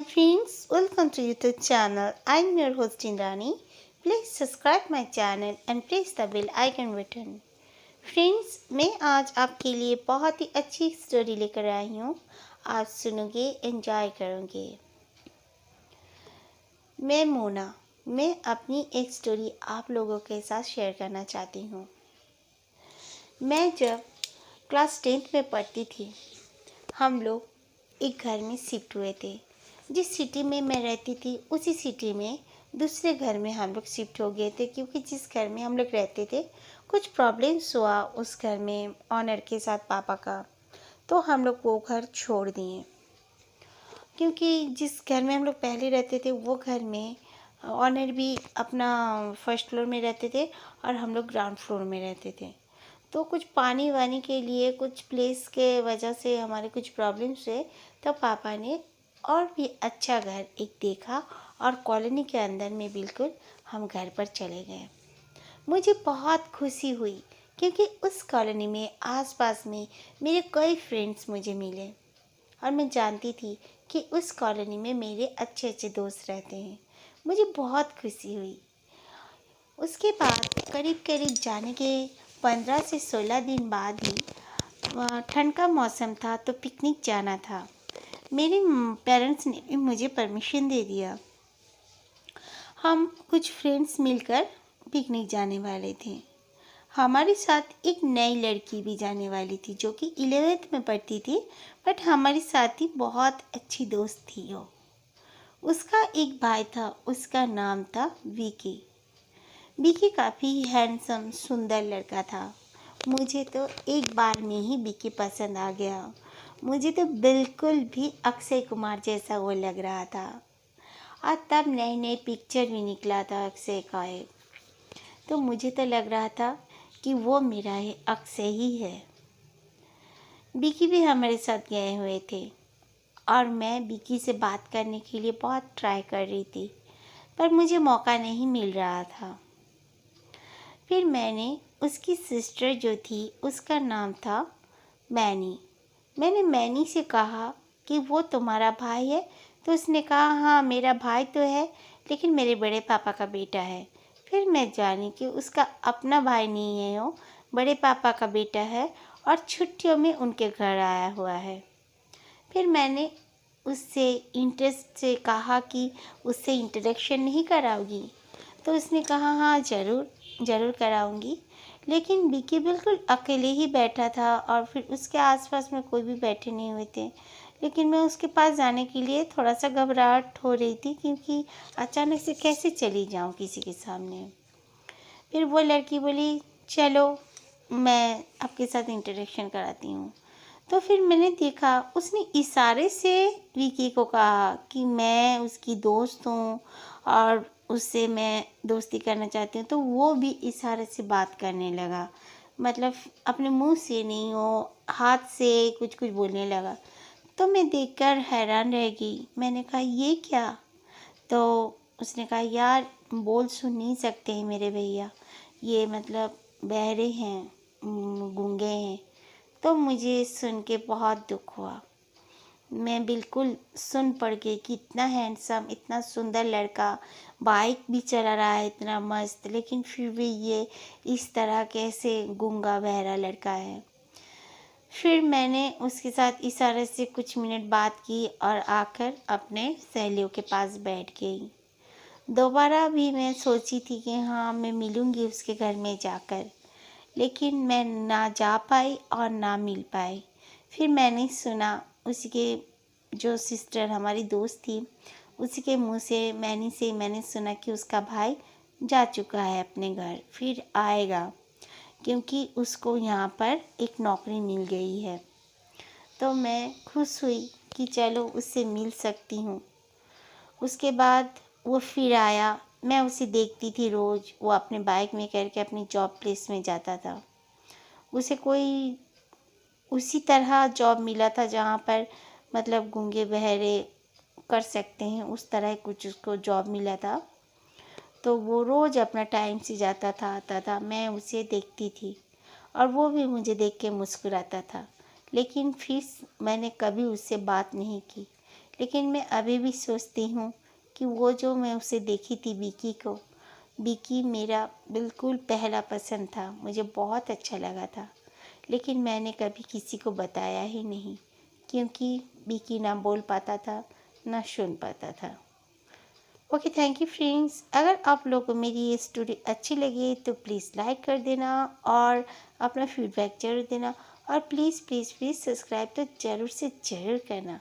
Friends, welcome to YouTube channel. I'm your host Indrani. Please subscribe my channel and press the bell icon button. Friends, मैं आज आपके लिए बहुत ही अच्छी story लेकर आई हूँ। आप सुनोगे, एंजॉय करोगे। मैं मोना। मैं अपनी एक स्टोरी आप लोगों के साथ शेयर करना चाहती हूँ। मैं जब क्लास 10th में पढ़ती थी, हम लोग एक घर में शिफ्ट हुए थे। जिस सिटी में मैं रहती थी उसी सिटी में दूसरे घर में हम लोग शिफ्ट हो गए थे, क्योंकि जिस घर में हम लोग रहते थे कुछ प्रॉब्लम्स हुआ उस घर में ऑनर के साथ पापा का, तो हम लोग वो घर छोड़ दिए। क्योंकि जिस घर में हम लोग पहले रहते थे वो घर में ऑनर भी अपना फर्स्ट फ्लोर में रहते थे और हम लोग ग्राउंड फ्लोर में रहते थे। तो कुछ पानी वानी के लिए कुछ प्लेस के वजह से हमारे कुछ प्रॉब्लम्स हुए, तो पापा ने और भी अच्छा घर एक देखा और कॉलोनी के अंदर में बिल्कुल हम घर पर चले गए। मुझे बहुत खुशी हुई क्योंकि उस कॉलोनी में आसपास में मेरे कई फ्रेंड्स मुझे मिले और मैं जानती थी कि उस कॉलोनी में मेरे अच्छे अच्छे दोस्त रहते हैं। मुझे बहुत खुशी हुई। उसके बाद करीब करीब जाने के 15 से 16 दिन बाद ही ठंड का मौसम था, तो पिकनिक जाना था। मेरे पेरेंट्स ने मुझे परमिशन दे दिया। हम कुछ फ्रेंड्स मिलकर पिकनिक जाने वाले थे। हमारे साथ एक नई लड़की भी जाने वाली थी जो कि 11th में पढ़ती थी, बट हमारी साथ ही बहुत अच्छी दोस्त थी वो। उसका एक भाई था, उसका नाम था विकी। विकी काफ़ी हैंडसम सुंदर लड़का था। मुझे तो एक बार में ही विकी पसंद आ गया। मुझे तो बिल्कुल भी अक्षय कुमार जैसा वो लग रहा था। और तब नए नए पिक्चर भी निकला था अक्षय का एक, तो मुझे तो लग रहा था कि वो मेरा ही अक्षय ही है। विकी भी हमारे साथ गए हुए थे और मैं विकी से बात करने के लिए बहुत ट्राई कर रही थी, पर मुझे मौका नहीं मिल रहा था। फिर मैंने उसकी सिस्टर जो थी उसका नाम था मैनी। मैंने मैनी से कहा कि वो तुम्हारा भाई है? तो उसने कहा हाँ मेरा भाई तो है, लेकिन मेरे बड़े पापा का बेटा है। फिर मैं जानी कि उसका अपना भाई नहीं है, वो बड़े पापा का बेटा है और छुट्टियों में उनके घर आया हुआ है। फिर मैंने उससे इंटरेस्ट से कहा कि उससे इंट्रोडक्शन नहीं कराओगी? तो उसने कहा हाँ ज़रूर ज़रूर कराऊंगी। लेकिन विकी बिल्कुल अकेले ही बैठा था और फिर उसके आसपास में कोई भी बैठे नहीं हुए थे। लेकिन मैं उसके पास जाने के लिए थोड़ा सा घबराहट हो रही थी, क्योंकि अचानक से कैसे चली जाऊं किसी के सामने। फिर वो लड़की बोली चलो मैं आपके साथ इंटरेक्शन कराती हूँ। तो फिर मैंने देखा उसने इशारे से विकी को कहा कि मैं उसकी दोस्त हूँ और उससे मैं दोस्ती करना चाहती हूँ। तो वो भी इशारे से बात करने लगा, मतलब अपने मुंह से नहीं, वो हाथ से कुछ कुछ बोलने लगा। तो मैं देखकर हैरान रह गई। मैंने कहा ये क्या? तो उसने कहा यार बोल सुन नहीं सकते हैं मेरे भैया, ये मतलब बहरे हैं, गूंगे हैं। तो मुझे सुन के बहुत दुख हुआ। मैं बिल्कुल सुन पड़ गई कि इतना हैंडसम इतना सुंदर लड़का बाइक भी चला रहा है इतना मस्त, लेकिन फिर भी ये इस तरह कैसे गूंगा बहरा लड़का है। फिर मैंने उसके साथ इशारे से कुछ मिनट बात की और आकर अपने सहेलियों के पास बैठ गई। दोबारा भी मैं सोची थी कि हाँ मैं मिलूँगी उसके घर में जाकर, लेकिन मैं ना जा पाई और ना मिल पाई। फिर मैंने सुना उसके जो सिस्टर हमारी दोस्त थी उसी के मुंह से मैंने सुना कि उसका भाई जा चुका है अपने घर, फिर आएगा क्योंकि उसको यहाँ पर एक नौकरी मिल गई है। तो मैं खुश हुई कि चलो उससे मिल सकती हूँ। उसके बाद वो फिर आया। मैं उसे देखती थी रोज़, वो अपने बाइक में करके अपनी जॉब प्लेस में जाता था। उसे कोई उसी तरह जॉब मिला था जहाँ पर मतलब गूंगे बहरे कर सकते हैं, उस तरह कुछ उसको जॉब मिला था। तो वो रोज़ अपना टाइम से जाता था आता था। मैं उसे देखती थी और वो भी मुझे देख के मुस्कुराता था, लेकिन फिर मैंने कभी उससे बात नहीं की लेकिन मैं अभी भी सोचती हूँ कि वो जो मैं उसे देखी थी विकी को, विकी मेरा बिल्कुल पहला पसंद था, मुझे बहुत अच्छा लगा था। लेकिन मैंने कभी किसी को बताया ही नहीं, क्योंकि विकी ना बोल पाता था ना सुन पाता था। Okay, thank you friends. अगर आप लोगों को मेरी ये स्टोरी अच्छी लगी तो प्लीज़ लाइक कर देना और अपना फीडबैक ज़रूर देना, और प्लीज़ प्लीज़ प्लीज़ सब्सक्राइब तो ज़रूर से ज़रूर करना।